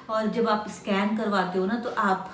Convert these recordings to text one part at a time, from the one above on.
और जब आप स्कैन करवाते हो ना तो आप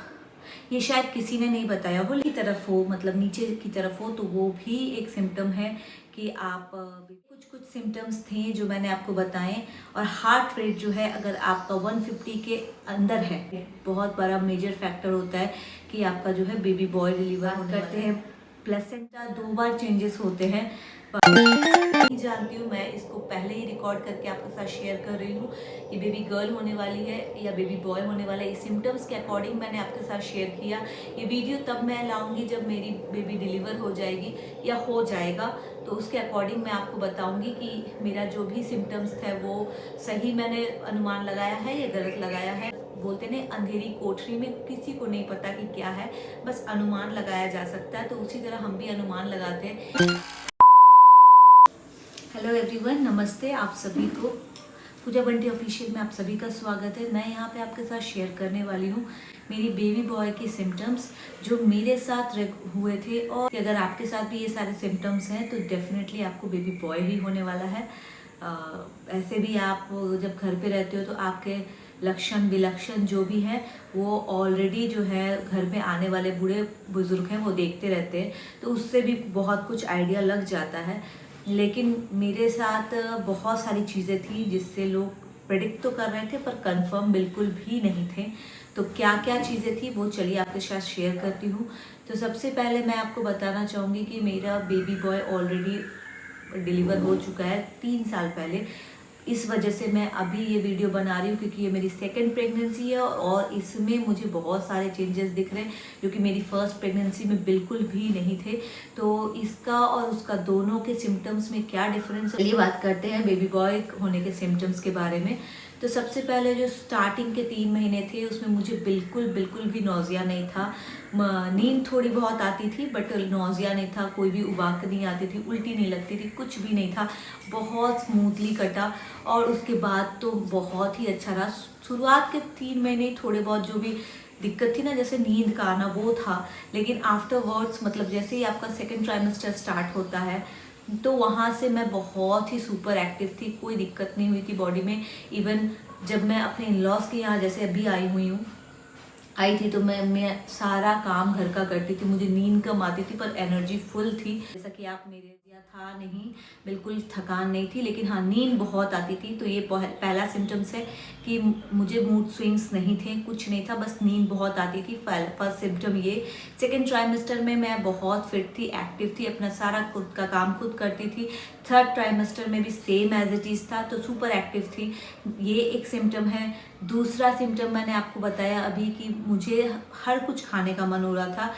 ये शायद किसी ने नहीं बताया हो, की तरफ हो, मतलब नीचे की तरफ हो, तो वो भी एक सिम्टम है कि आप कुछ कुछ सिम्टम्स थे जो मैंने आपको बताए। और हार्ट रेट जो है अगर आपका 150 के अंदर है, बहुत बड़ा मेजर फैक्टर होता है कि आपका जो है बेबी बॉय डिलीवर करते हैं। प्लेसेंटा 2 बार चेंजेस होते हैं, नहीं जानती हूँ, मैं इसको पहले ही रिकॉर्ड करके आपके साथ शेयर कर रही हूँ कि बेबी गर्ल होने वाली है या बेबी बॉय होने वाला है। इस सिम्टम्स के अकॉर्डिंग मैंने आपके साथ शेयर किया। ये वीडियो तब मैं लाऊंगी जब मेरी बेबी डिलीवर हो जाएगी या हो जाएगा, तो उसके अकॉर्डिंग मैं आपको बताऊंगी कि मेरा जो भी सिम्टम्स थे वो सही मैंने अनुमान लगाया है या गलत लगाया है। बोलते हैं अंधेरी कोठरी में किसी को नहीं पता कि क्या है, बस अनुमान लगाया जा सकता है, तो उसी तरह हम भी अनुमान लगाते हैं। हेलो एवरीवन, नमस्ते आप सभी को। पूजा बंटी ऑफिशियल में आप सभी का स्वागत है। मैं यहाँ पे आपके साथ शेयर करने वाली हूँ मेरी बेबी बॉय के सिम्टम्स जो मेरे साथ हुए थे, और अगर आपके साथ भी ये सारे सिम्टम्स हैं तो डेफिनेटली आपको बेबी बॉय ही होने वाला है। ऐसे भी आप जब घर पे रहते हो तो आपके लक्षण विलक्षण जो भी है वो ऑलरेडी जो है घर में आने वाले बूढ़े बुजुर्ग हैं वो देखते रहते हैं, तो उससे भी बहुत कुछ आइडिया लग जाता है। लेकिन मेरे साथ बहुत सारी चीज़ें थी जिससे लोग प्रेडिक्ट तो कर रहे थे पर कंफर्म बिल्कुल भी नहीं थे। तो क्या क्या चीज़ें थी वो चलिए आपके साथ शेयर करती हूँ। तो सबसे पहले मैं आपको बताना चाहूँगी कि मेरा बेबी बॉय ऑलरेडी डिलीवर हो चुका है 3 साल पहले। इस वजह से मैं अभी ये वीडियो बना रही हूँ क्योंकि ये मेरी सेकंड प्रेगनेंसी है और इसमें मुझे बहुत सारे चेंजेस दिख रहे हैं जो कि मेरी फर्स्ट प्रेगनेंसी में बिल्कुल भी नहीं थे। तो इसका और उसका दोनों के सिम्टम्स में क्या डिफरेंस है, ये बात करते हैं बेबी बॉय होने के सिम्टम्स के बारे में। तो सबसे पहले जो स्टार्टिंग के 3 महीने थे उसमें मुझे बिल्कुल भी नौजिया नहीं था। नींद थोड़ी बहुत आती थी बट नौजिया नहीं था, कोई भी उबाक नहीं आती थी, उल्टी नहीं लगती थी, कुछ भी नहीं था, बहुत स्मूथली कटा। और उसके बाद तो बहुत ही अच्छा रहा। शुरुआत के 3 महीने थोड़े बहुत जो भी दिक्कत थी ना, जैसे नींद का आना वो था, लेकिन आफ्टरवर्ड्स मतलब जैसे ही आपका सेकेंड ट्राइमेस्टर स्टार्ट होता है तो वहाँ से मैं बहुत ही सुपर एक्टिव थी, कोई दिक्कत नहीं हुई थी बॉडी में। इवन जब मैं अपने इन लॉज के यहाँ जैसे अभी आई थी तो मैं सारा काम घर का करती थी, मुझे नींद कम आती थी पर एनर्जी फुल थी। जैसा कि आप मेरे दिया था नहीं, बिल्कुल थकान नहीं थी, लेकिन हाँ नींद बहुत आती थी। तो ये पहला सिम्टम्स है कि मुझे मूड स्विंग्स नहीं थे, कुछ नहीं था, बस नींद बहुत आती थी। फर्स्ट सिम्टम ये। सेकेंड ट्राइमेस्टर में मैं बहुत फिट थी, एक्टिव थी, अपना सारा खुद का काम खुद करती थी। थर्ड ट्राइमेस्टर में भी सेम एज इट इज़ था, तो सुपर एक्टिव थी। ये एक सिम्टम है। दूसरा सिम्टम मैंने आपको बताया अभी कि मुझे हर कुछ खाने का मन हो रहा था,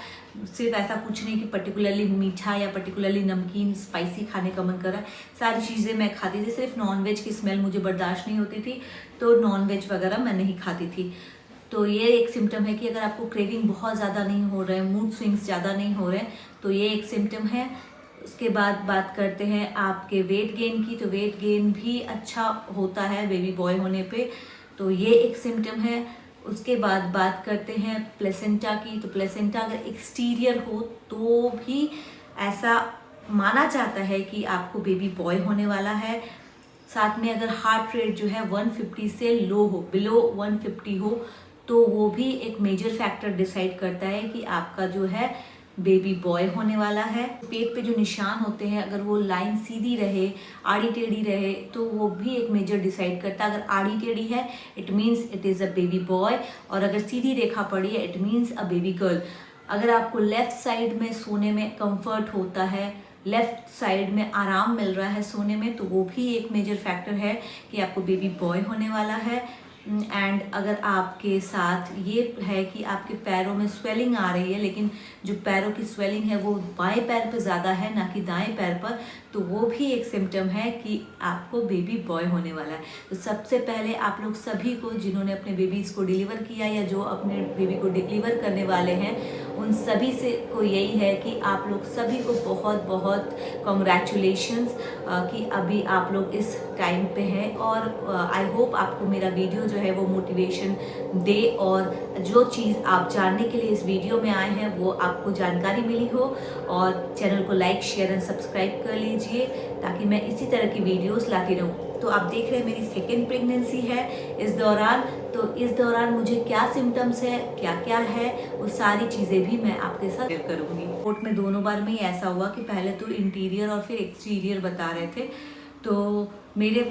सिर्फ ऐसा कुछ नहीं कि पर्टिकुलरली मीठा या पर्टिकुलरली नमकीन स्पाइसी खाने का मन कर रहा है, सारी चीज़ें मैं खाती थी। सिर्फ नॉनवेज की स्मेल मुझे बर्दाश्त नहीं होती थी, तो नॉनवेज वगैरह मैं नहीं खाती थी। तो ये एक सिम्टम है कि अगर आपको क्रेविंग बहुत ज़्यादा नहीं हो रहे हैं, मूड स्विंग्स ज़्यादा नहीं हो रहे हैं, तो ये एक सिम्टम है। उसके बाद बात करते हैं आपके वेट गेन की। तो वेट गेन भी अच्छा होता है बेबी बॉय होने पे, तो ये एक सिम्टम है। उसके बाद बात करते हैं प्लेसेंटा की। तो प्लेसेंटा अगर एक्सटीरियर हो तो भी ऐसा माना जाता है कि आपको बेबी बॉय होने वाला है। साथ में अगर हार्ट रेट जो है 150 से लो हो, बिलो 150 हो, तो वो भी एक मेजर फैक्टर डिसाइड करता है कि आपका जो है बेबी बॉय होने वाला है। पेट पे जो निशान होते हैं अगर वो लाइन सीधी रहे, आड़ी टेढ़ी रहे, तो वो भी एक मेजर डिसाइड करता है। अगर आड़ी टेढ़ी है it means it is a baby boy, और अगर सीधी रेखा पड़ी है it means a baby girl. अगर आपको लेफ्ट साइड में सोने में कंफर्ट होता है, लेफ्ट साइड में आराम मिल रहा है सोने में, तो वो भी एक मेजर फैक्टर है कि आपको बेबी बॉय होने वाला है। एंड अगर आपके साथ ये है कि आपके पैरों में स्वेलिंग आ रही है, लेकिन जो पैरों की स्वेलिंग है वो बाएं पैर पे ज़्यादा है ना कि दाएं पैर पर, तो वो भी एक सिम्टम है कि आपको बेबी बॉय होने वाला है। तो सबसे पहले आप लोग सभी को जिन्होंने अपने बेबीज़ को डिलीवर किया या जो अपने बेबी को डिलीवर करने वाले हैं, उन सभी से को यही है कि आप लोग सभी को बहुत बहुत कॉन्ग्रेचुलेशंस कि अभी आप लोग इस टाइम पे हैं। और आई होप आपको मेरा वीडियो जो है वो मोटिवेशन दे, और जो चीज़ आप जानने के लिए इस वीडियो में आए हैं वो आपको जानकारी मिली हो। और चैनल को लाइक शेयर एंड सब्सक्राइब कर लीजिए ताकि मैं इसी तरह की वीडियोस लाती रहूँ। तो आप देख रहे हैं मेरी सेकेंड प्रेगनेंसी है। इस दौरान तो इस दौरान मुझे क्या सिम्टम्स है, क्या क्या है, वो सारी चीज़ें भी मैं आपके साथ शेयर करूँगी। रिपोर्ट में दोनों बार में ही ऐसा हुआ कि पहले तो इंटीरियर और फिर एक्सटीरियर बता रहे थे। तो मेरे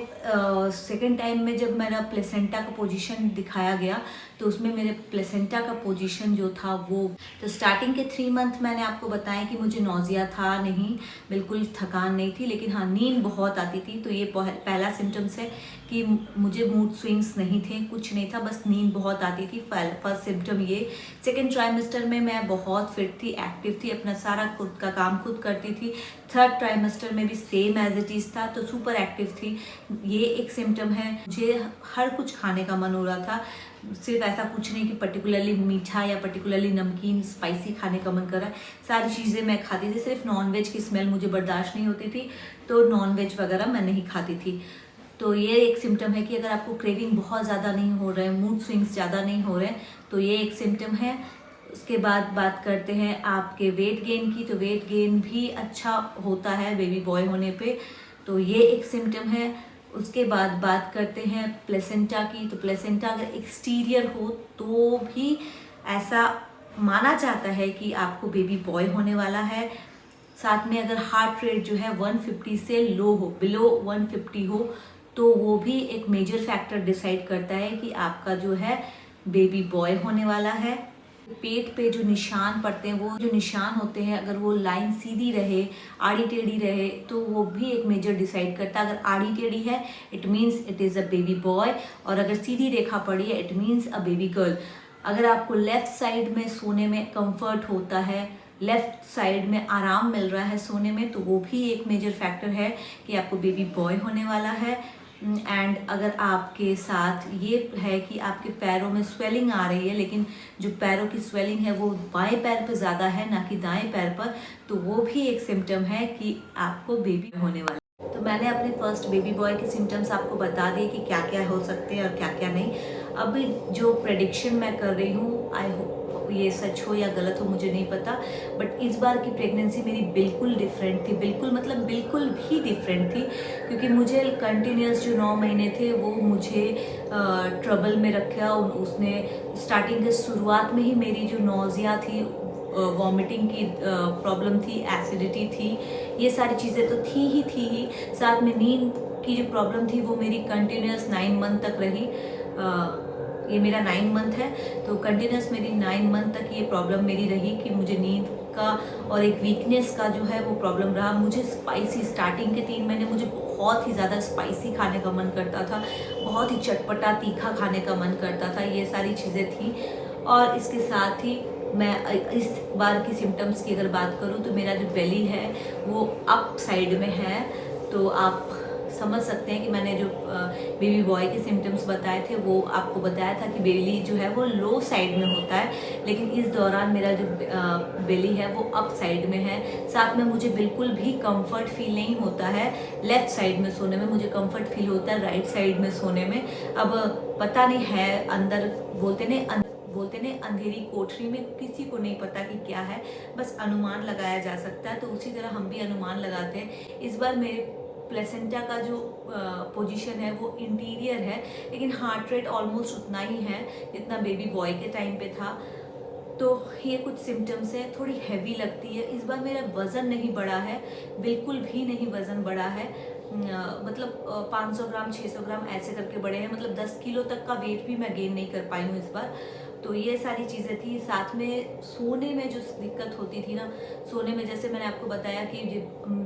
सेकंड टाइम में जब मेरा प्लेसेंटा का पोजीशन दिखाया गया तो उसमें मेरे प्लेसेंटा का पोजीशन जो था वो, तो स्टार्टिंग के 3 मंथ मैंने आपको बताया कि मुझे नौजिया था नहीं, बिल्कुल थकान नहीं थी, लेकिन हाँ नींद बहुत आती थी। तो ये पहला सिम्टम्स है कि मुझे मूड स्विंग्स नहीं थे, कुछ नहीं था, बस नींद बहुत आती थी। फर्स्ट सिम्टम ये। सेकेंड ट्राइमेस्टर में मैं बहुत फिट थी, एक्टिव थी, अपना सारा खुद का काम खुद करती थी। थर्ड ट्राइमेस्टर में भी सेम एज इट इज़ था, तो सुपर एक्टिव थी। ये एक सिम्टम है। मुझे हर कुछ खाने का मन हो रहा था, सिर्फ ऐसा कुछ नहीं कि पर्टिकुलरली मीठा या पर्टिकुलरली नमकीन स्पाइसी खाने का मन कर रहा है। सारी चीज़ें मैं खाती थी, सिर्फ नॉनवेज की स्मेल मुझे बर्दाश्त नहीं होती थी, तो नॉनवेज वगैरह मैं नहीं खाती थी। तो ये एक सिम्टम है कि अगर आपको क्रेविंग बहुत ज़्यादा नहीं हो रहा है, मूड स्विंग्स ज़्यादा नहीं हो रहे हैं, तो ये एक सिम्टम है। उसके बाद बात करते हैं आपके वेट गेन की। तो वेट गेन भी अच्छा होता है बेबी बॉय होने पे, तो ये एक सिम्टम है। उसके बाद बात करते हैं प्लेसेंटा की। तो प्लेसेंटा अगर एक्सटीरियर हो तो भी ऐसा माना जाता है कि आपको बेबी बॉय होने वाला है। साथ में अगर हार्ट रेट जो है 150 से लो हो, बिलो 150 हो, तो वो भी एक मेजर फैक्टर डिसाइड करता है कि आपका जो है बेबी बॉय होने वाला है। पेट पे जो निशान पड़ते हैं, वो जो निशान होते हैं, अगर वो लाइन सीधी रहे, आड़ी टेढ़ी रहे, तो वो भी एक मेजर डिसाइड करता है। अगर आड़ी टेढ़ी है it means it is a baby boy, और अगर सीधी रेखा पड़ी है it means a baby girl. अगर आपको लेफ्ट साइड में सोने में कंफर्ट होता है, लेफ्ट साइड में आराम मिल रहा है सोने में, तो वो भी एक मेजर फैक्टर है कि आपको बेबी बॉय होने वाला है। एंड अगर आपके साथ ये है कि आपके पैरों में स्वेलिंग आ रही है, लेकिन जो पैरों की स्वेलिंग है वो बाएं पैर पर ज़्यादा है ना कि दाएं पैर पर, तो वो भी एक सिम्टम है कि आपको बेबी होने वाला है। तो मैंने अपने फर्स्ट बेबी बॉय के सिम्टम्स आपको बता दिए कि क्या क्या हो सकते हैं और क्या क्या नहीं। अभी जो प्रेडिक्शन मैं कर रही हूँ, आई होप ये सच हो या गलत हो मुझे नहीं पता, बट इस बार की प्रेगनेंसी मेरी बिल्कुल डिफरेंट थी। बिल्कुल मतलब बिल्कुल भी डिफरेंट थी, क्योंकि मुझे कंटिन्यूस जो 9 महीने थे वो मुझे ट्रबल में रखा। उसने स्टार्टिंग के शुरुआत में ही मेरी जो नौजिया थी, वॉमिटिंग की प्रॉब्लम थी, एसिडिटी थी, ये सारी चीज़ें तो थी ही। साथ में नींद की जो प्रॉब्लम थी वो मेरी कंटिन्यूस 9 मंथ तक रही। ये मेरा 9 मंथ है, तो कंटिन्यूस मेरी 9 मंथ तक ये प्रॉब्लम मेरी रही कि मुझे नींद का और एक वीकनेस का जो है वो प्रॉब्लम रहा। मुझे स्पाइसी, स्टार्टिंग के 3 महीने मुझे बहुत ही ज़्यादा स्पाइसी खाने का मन करता था, बहुत ही चटपटा तीखा खाने का मन करता था, ये सारी चीज़ें थी। और इसके साथ ही मैं इस बार की सिम्टम्स की अगर बात करूँ तो मेरा जो बेली है वो अप साइड में है। तो आप समझ सकते हैं कि मैंने जो बेबी बॉय के सिम्टम्स बताए थे वो आपको बताया था कि बेली जो है वो लो साइड में होता है, लेकिन इस दौरान मेरा जो बेली है वो अप साइड में है। साथ में मुझे बिल्कुल भी कंफर्ट फील नहीं होता है लेफ्ट साइड में सोने में, मुझे कंफर्ट फील होता है राइट साइड में सोने में। अब पता नहीं है, अंदर बोलते ने अंधेरी कोठरी में किसी को नहीं पता कि क्या है, बस अनुमान लगाया जा सकता है। तो उसी तरह हम भी अनुमान लगाते हैं। इस बार मेरे प्लेसेंटा का जो पोजीशन है वो इंटीरियर है, लेकिन हार्ट रेट ऑलमोस्ट उतना ही है जितना बेबी बॉय के टाइम पे था। तो ये कुछ सिम्टम्स है। थोड़ी हैवी लगती है। इस बार मेरा वज़न नहीं बढ़ा है, बिल्कुल भी नहीं वज़न बढ़ा है। मतलब 500 ग्राम 600 ग्राम ऐसे करके बढ़े हैं, मतलब 10 किलो तक का वेट भी मैं गेन नहीं कर पाई हूँ इस बार। तो ये सारी चीज़ें थी। साथ में सोने में जो दिक्कत होती थी ना, सोने में जैसे मैंने आपको बताया कि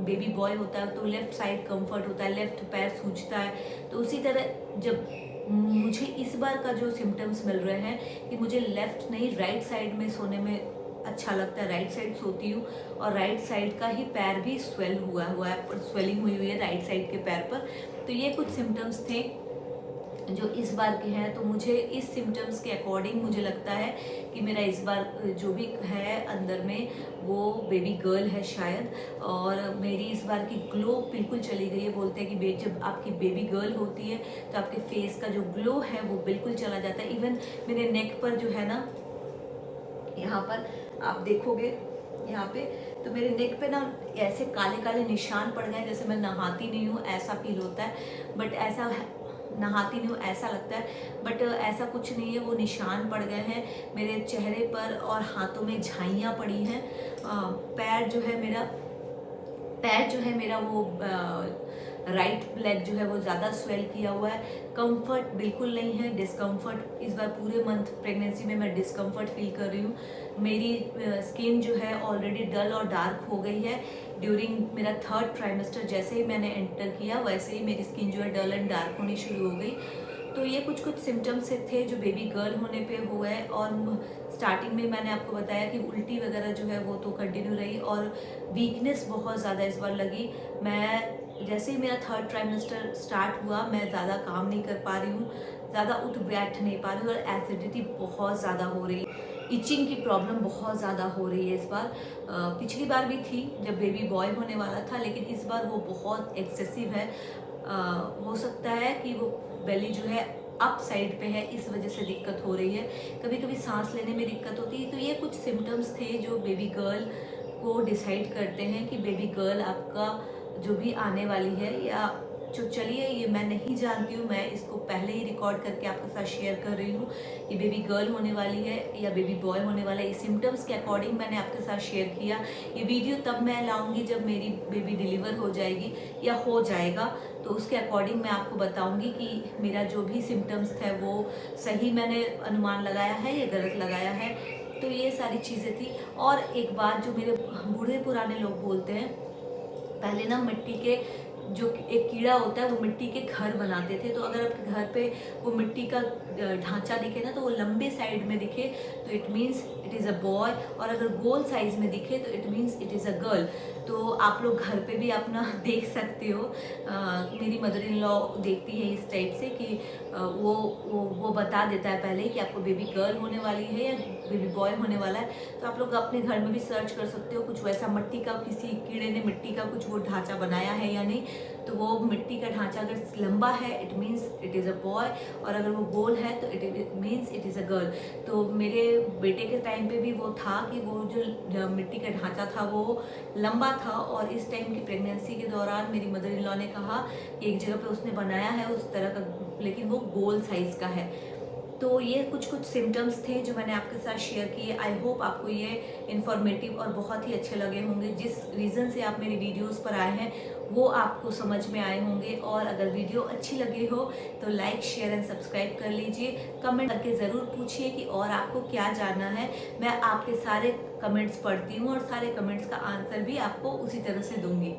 बेबी बॉय होता है तो लेफ़्ट साइड कंफर्ट होता है, लेफ़्ट पैर सूझता है, तो उसी तरह जब मुझे इस बार का जो सिम्टम्स मिल रहे हैं कि मुझे लेफ़्ट नहीं राइट साइड में सोने में अच्छा लगता है, राइट साइड सोती हूँ, और राइट साइड का ही पैर भी स्वेल हुआ है, स्वेलिंग हुई है राइट साइड के पैर पर। तो ये कुछ सिम्टम्स थे जो इस बार के हैं। तो मुझे इस सिम्टम्स के अकॉर्डिंग मुझे लगता है कि मेरा इस बार जो भी है अंदर में वो बेबी गर्ल है शायद। और मेरी इस बार की ग्लो बिल्कुल चली गई है। बोलते हैं कि जब आपकी बेबी गर्ल होती है तो आपके फेस का जो ग्लो है वो बिल्कुल चला जाता है। इवन मेरे नेक पर जो है ना, यहाँ पर आप देखोगे यहाँ पे, तो मेरे नेक पे ना ऐसे काले काले निशान पड़ गए, जैसे मैं नहाती नहीं हूँ ऐसा फील होता है। बट ऐसा नहाती नहीं हूँ ऐसा लगता है, बट ऐसा कुछ नहीं है। वो निशान पड़ गए हैं मेरे चेहरे पर और हाथों में झाइयाँ पड़ी हैं। पैर जो है मेरा वो राइट लेग जो है वो ज़्यादा स्वेल किया हुआ है। कंफर्ट बिल्कुल नहीं है, डिस्कम्फर्ट। इस बार पूरे मंथ प्रेगनेंसी में मैं डिस्कम्फर्ट फील कर रही हूँ। मेरी स्किन जो है ऑलरेडी डल और डार्क हो गई है। ड्यूरिंग मेरा 3rd ट्राइमेस्टर जैसे ही मैंने एंटर किया वैसे ही मेरी स्किन जो है डल एंड डार्क होनी शुरू हो गई। तो ये कुछ सिम्टम्स थे जो बेबी गर्ल होने पे हुए हैं। और स्टार्टिंग में मैंने आपको बताया कि उल्टी वगैरह जो है वो तो कंटिन्यू रही और वीकनेस बहुत ज़्यादा इस बार लगी। मैं जैसे ही मेरा 3rd ट्राइमेस्टर स्टार्ट हुआ मैं ज़्यादा काम नहीं कर पा रही हूँ, ज़्यादा उठ बैठ नहीं पा रही हूँ और एसिडिटी बहुत ज़्यादा हो रही है। इचिंग की प्रॉब्लम बहुत ज़्यादा हो रही है इस बार। पिछली बार भी थी जब बेबी बॉय होने वाला था, लेकिन इस बार वो बहुत एक्सेसिव है। हो सकता है कि वो बेली जो है अप साइड पे है, इस वजह से दिक्कत हो रही है। कभी कभी सांस लेने में दिक्कत होती है। तो ये कुछ सिम्टम्स थे जो बेबी गर्ल को डिसाइड करते हैं कि बेबी गर्ल आपका जो भी आने वाली है। या जो चलिए ये मैं नहीं जानती हूँ, मैं इसको पहले ही रिकॉर्ड करके आपके साथ शेयर कर रही हूँ कि बेबी गर्ल होने वाली है या बेबी बॉय होने वाला है। इस सिम्टम्स के अकॉर्डिंग मैंने आपके साथ शेयर किया। ये वीडियो तब मैं लाऊंगी जब मेरी बेबी डिलीवर हो जाएगी या हो जाएगा, तो उसके अकॉर्डिंग मैं आपको बताऊंगी कि मेरा जो भी सिम्टम्स थे वो सही मैंने अनुमान लगाया है या गलत लगाया है। तो ये सारी चीज़ें थी। और एक बात जो मेरे बूढ़े पुराने लोग बोलते हैं, पहले ना मिट्टी के जो एक कीड़ा होता है वो मिट्टी के घर बनाते थे। तो अगर आपके घर पे वो मिट्टी का ढांचा दिखे ना, तो वो लंबे साइड में दिखे तो it means it is a boy, और अगर गोल साइज में दिखे तो it means it is a girl. तो आप लोग घर पे भी अपना देख सकते हो। मेरी मदर इन लॉ देखती है इस टाइप से कि वो बता देता है पहले कि आपको बेबी गर्ल होने वाली है या बेबी बॉय होने वाला है। तो आप लोग अपने घर में भी सर्च कर सकते हो, कुछ वैसा मिट्टी का, किसी कीड़े ने मिट्टी का कुछ वो ढांचा बनाया है या नहीं। तो वो मिट्टी का ढांचा अगर लंबा है it means it is a boy, और अगर वो गोल है तो it means it is a girl. तो मेरे बेटे के टाइम पे भी वो था कि वो जो मिट्टी का ढांचा था वो लंबा था। और इस टाइम की प्रेगनेंसी के दौरान मेरी मदर इन लॉ ने कहा कि एक जगह पे उसने बनाया है उस तरह का, लेकिन वो गोल साइज का है। तो ये कुछ सिम्टम्स थे जो मैंने आपके साथ शेयर किए। आई होप आपको ये इन्फॉर्मेटिव और बहुत ही अच्छे लगे होंगे। जिस रीज़न से आप मेरी वीडियोस पर आए हैं वो आपको समझ में आए होंगे। और अगर वीडियो अच्छी लगी हो तो लाइक, शेयर एंड सब्सक्राइब कर लीजिए। कमेंट करके ज़रूर पूछिए कि और आपको क्या जानना है। मैं आपके सारे कमेंट्स पढ़ती हूँ और सारे कमेंट्स का आंसर भी आपको उसी तरह से दूंगी।